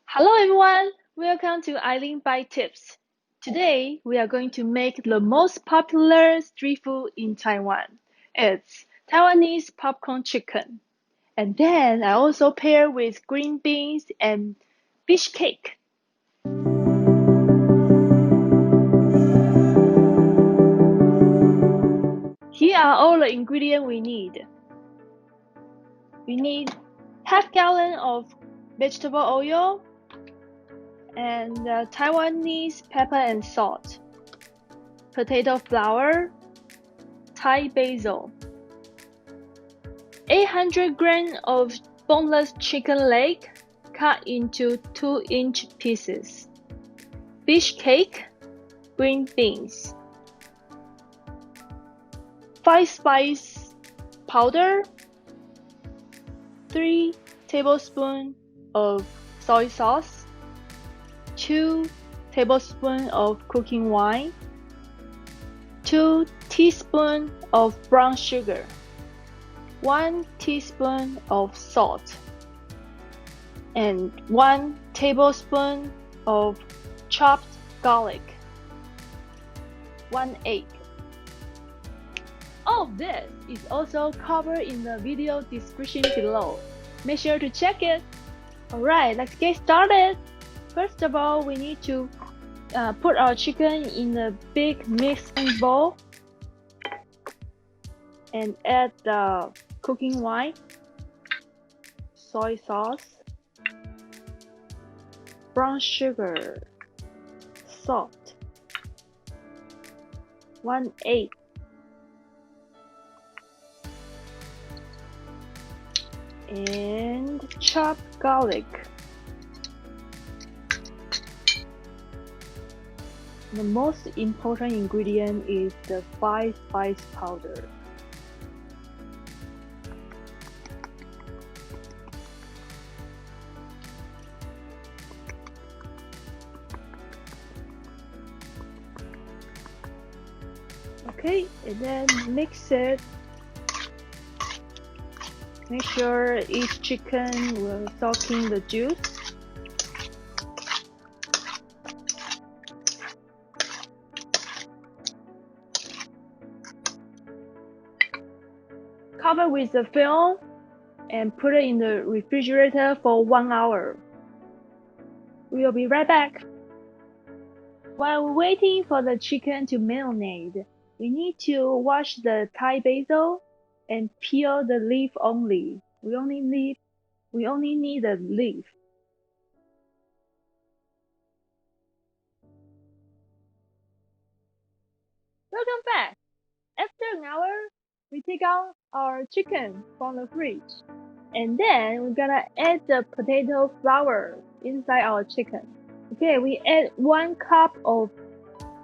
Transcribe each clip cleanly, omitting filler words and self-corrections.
Hello everyone, welcome to Aileen Bite Tips. Today we are going to make the most popular street food in Taiwan. It's Taiwanese popcorn chicken. And then I also pair with green beans and fish cake. Here are all the ingredients we need. We need half gallon of vegetable oil and Taiwanese pepper and salt, potato flour, Thai basil, 800 grams of boneless chicken leg cut into 2-inch pieces, fish cake, green beans, 5 spice powder, 3 tablespoons of soy sauce, 2 tablespoons of cooking wine, 2 teaspoons of brown sugar, 1 teaspoon of salt, and 1 tablespoon of chopped garlic, 1 egg. All of this is also covered in the video description below. Make sure to check it. Alright, let's get started. First of all, we need to put our chicken in a big mixing bowl and add the cooking wine, soy sauce, brown sugar, salt, 1 egg, and chopped garlic. The most important ingredient is the 5 spice powder. Okay, and then mix it. Make sure each chicken will soak in the juice. Cover with the film and put it in the refrigerator for 1 hour. We will be right back. While we're waiting for the chicken to marinate, we need to wash the Thai basil and peel the leaf only. We only need the leaf. Welcome back. After an hour, we take out our chicken from the fridge. And then we're gonna add the potato flour inside our chicken. Okay, we add 1 cup of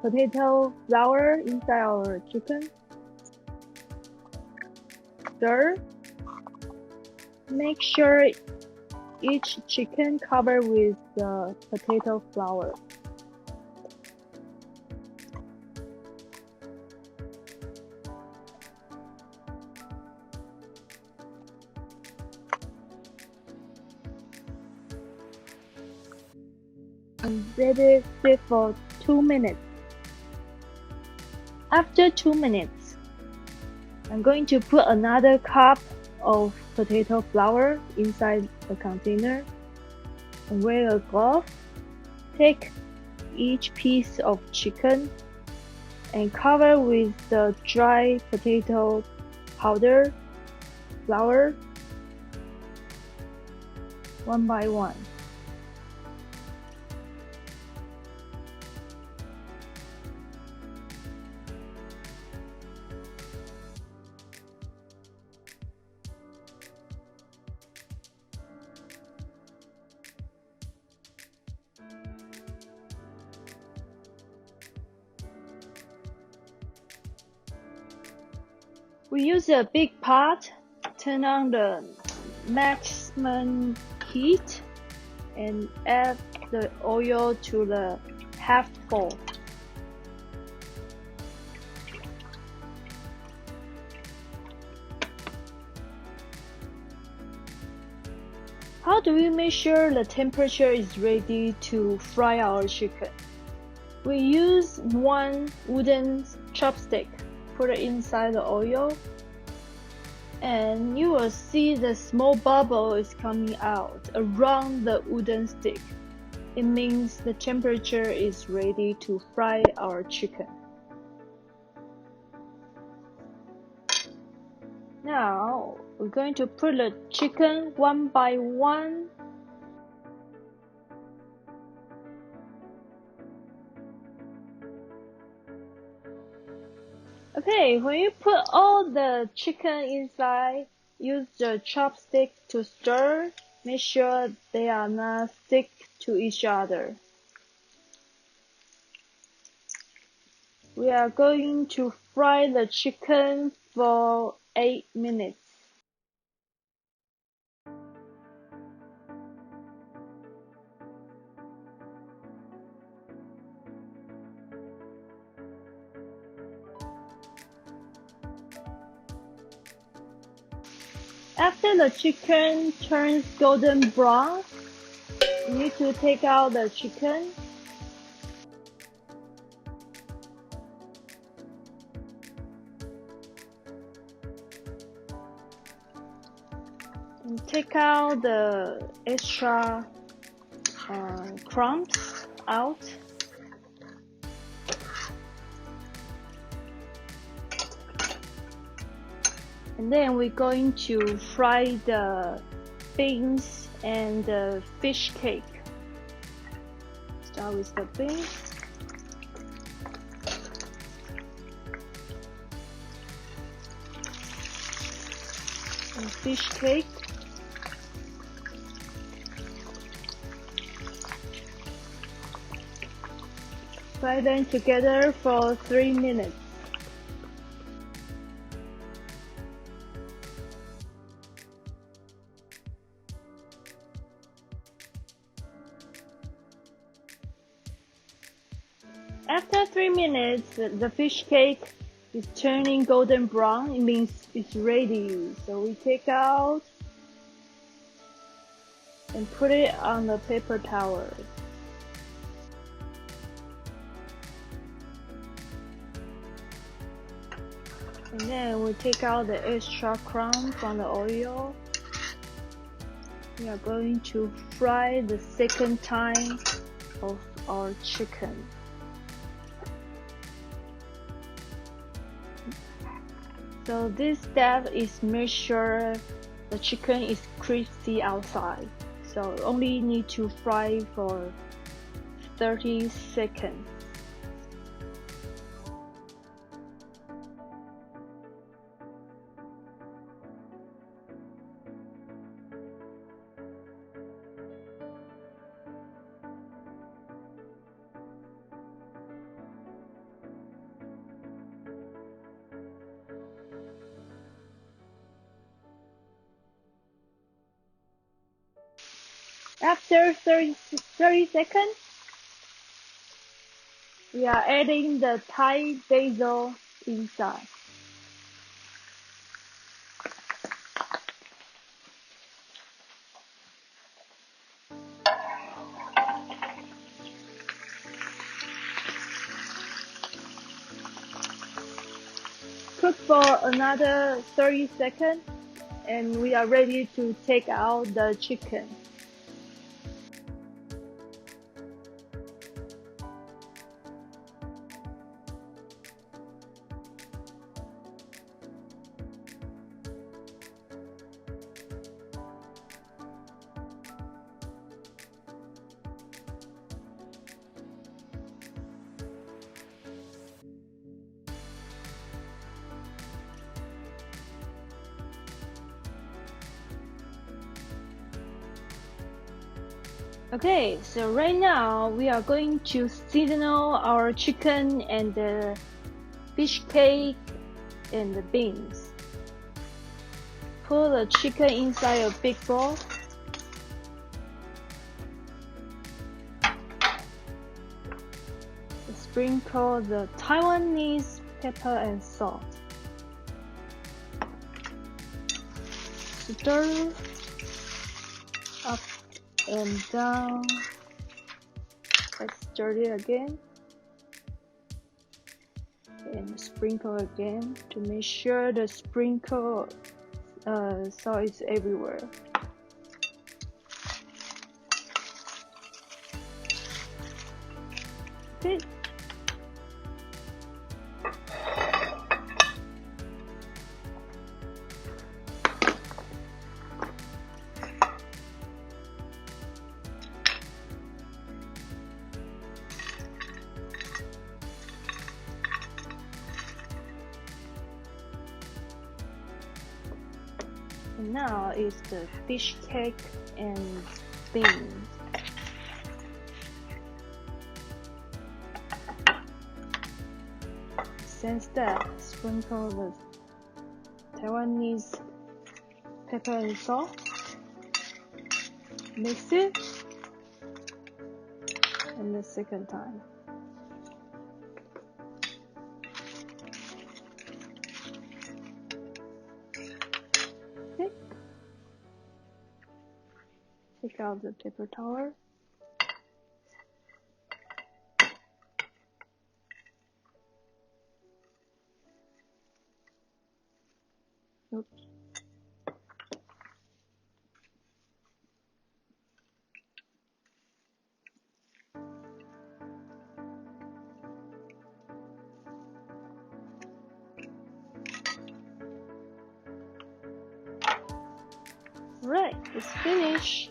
potato flour inside our chicken. Stir. Make sure each chicken covered with the potato flour. And let it sit for 2 minutes. After 2 minutes, I'm going to put another cup of potato flour inside the container and wear a glove. Take each piece of chicken and cover with the dry potato powder, flour, one by one. We use a big pot, turn on the maximum heat, and add the oil to the half full. How do we make sure the temperature is ready to fry our chicken? We use one wooden chopstick, put it inside the oil, and you will see the small bubble is coming out around the wooden stick. It means the temperature is ready to fry our chicken. Now, we're going to put the chicken one by one. Okay, when you put all the chicken inside, use the chopstick to stir. Make sure they are not stick to each other. We are going to fry the chicken for 8 minutes. After the chicken turns golden brown, you need to take out the chicken. And take out the extra crumbs out. And then we're going to fry the beans and the fish cake. Start with the beans. And fish cake. Fry them together for 3 minutes. After 3 minutes, the fish cake is turning golden brown. It means it's ready. So we take out and put it on the paper towel. And then we take out the extra crumb from the oil. We are going to fry the second time of our chicken. So this step is make sure the chicken is crispy outside. So only need to fry for 30 seconds. After 30 seconds, we are adding the Thai basil inside. Cook for another 30 seconds and we are ready to take out the chicken. Okay, so right now we are going to season our chicken and the fish cake and the beans. Put the chicken inside a big bowl. Sprinkle the Taiwanese pepper and salt. Stir up and down. Let's stir it again. And sprinkle again to make sure the sprinkle sauce is everywhere. Okay. And now is the fish cake and beans. Since that, sprinkle the Taiwanese pepper and salt. Mix it, and the second time. Okay. Take out the paper towel. Oops. Right, it's finished.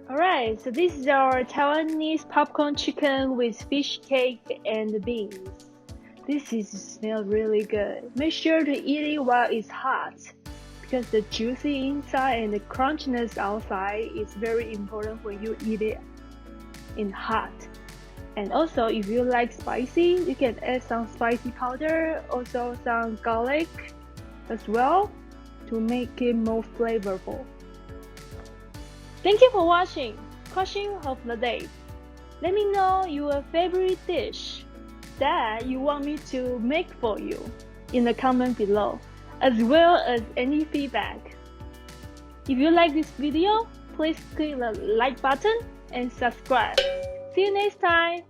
Alright, so this is our Taiwanese popcorn chicken with fish cake and beans. This smells really good. Make sure to eat it while it's hot, because the juicy inside and the crunchiness outside is very important when you eat it in hot. And also, if you like spicy, you can add some spicy powder, also some garlic as well to make it more flavorful. Thank you for watching. Question of the day. Let me know your favorite dish that you want me to make for you in the comment below, as well as any feedback. If you like this video, please click the like button and subscribe. See you next time.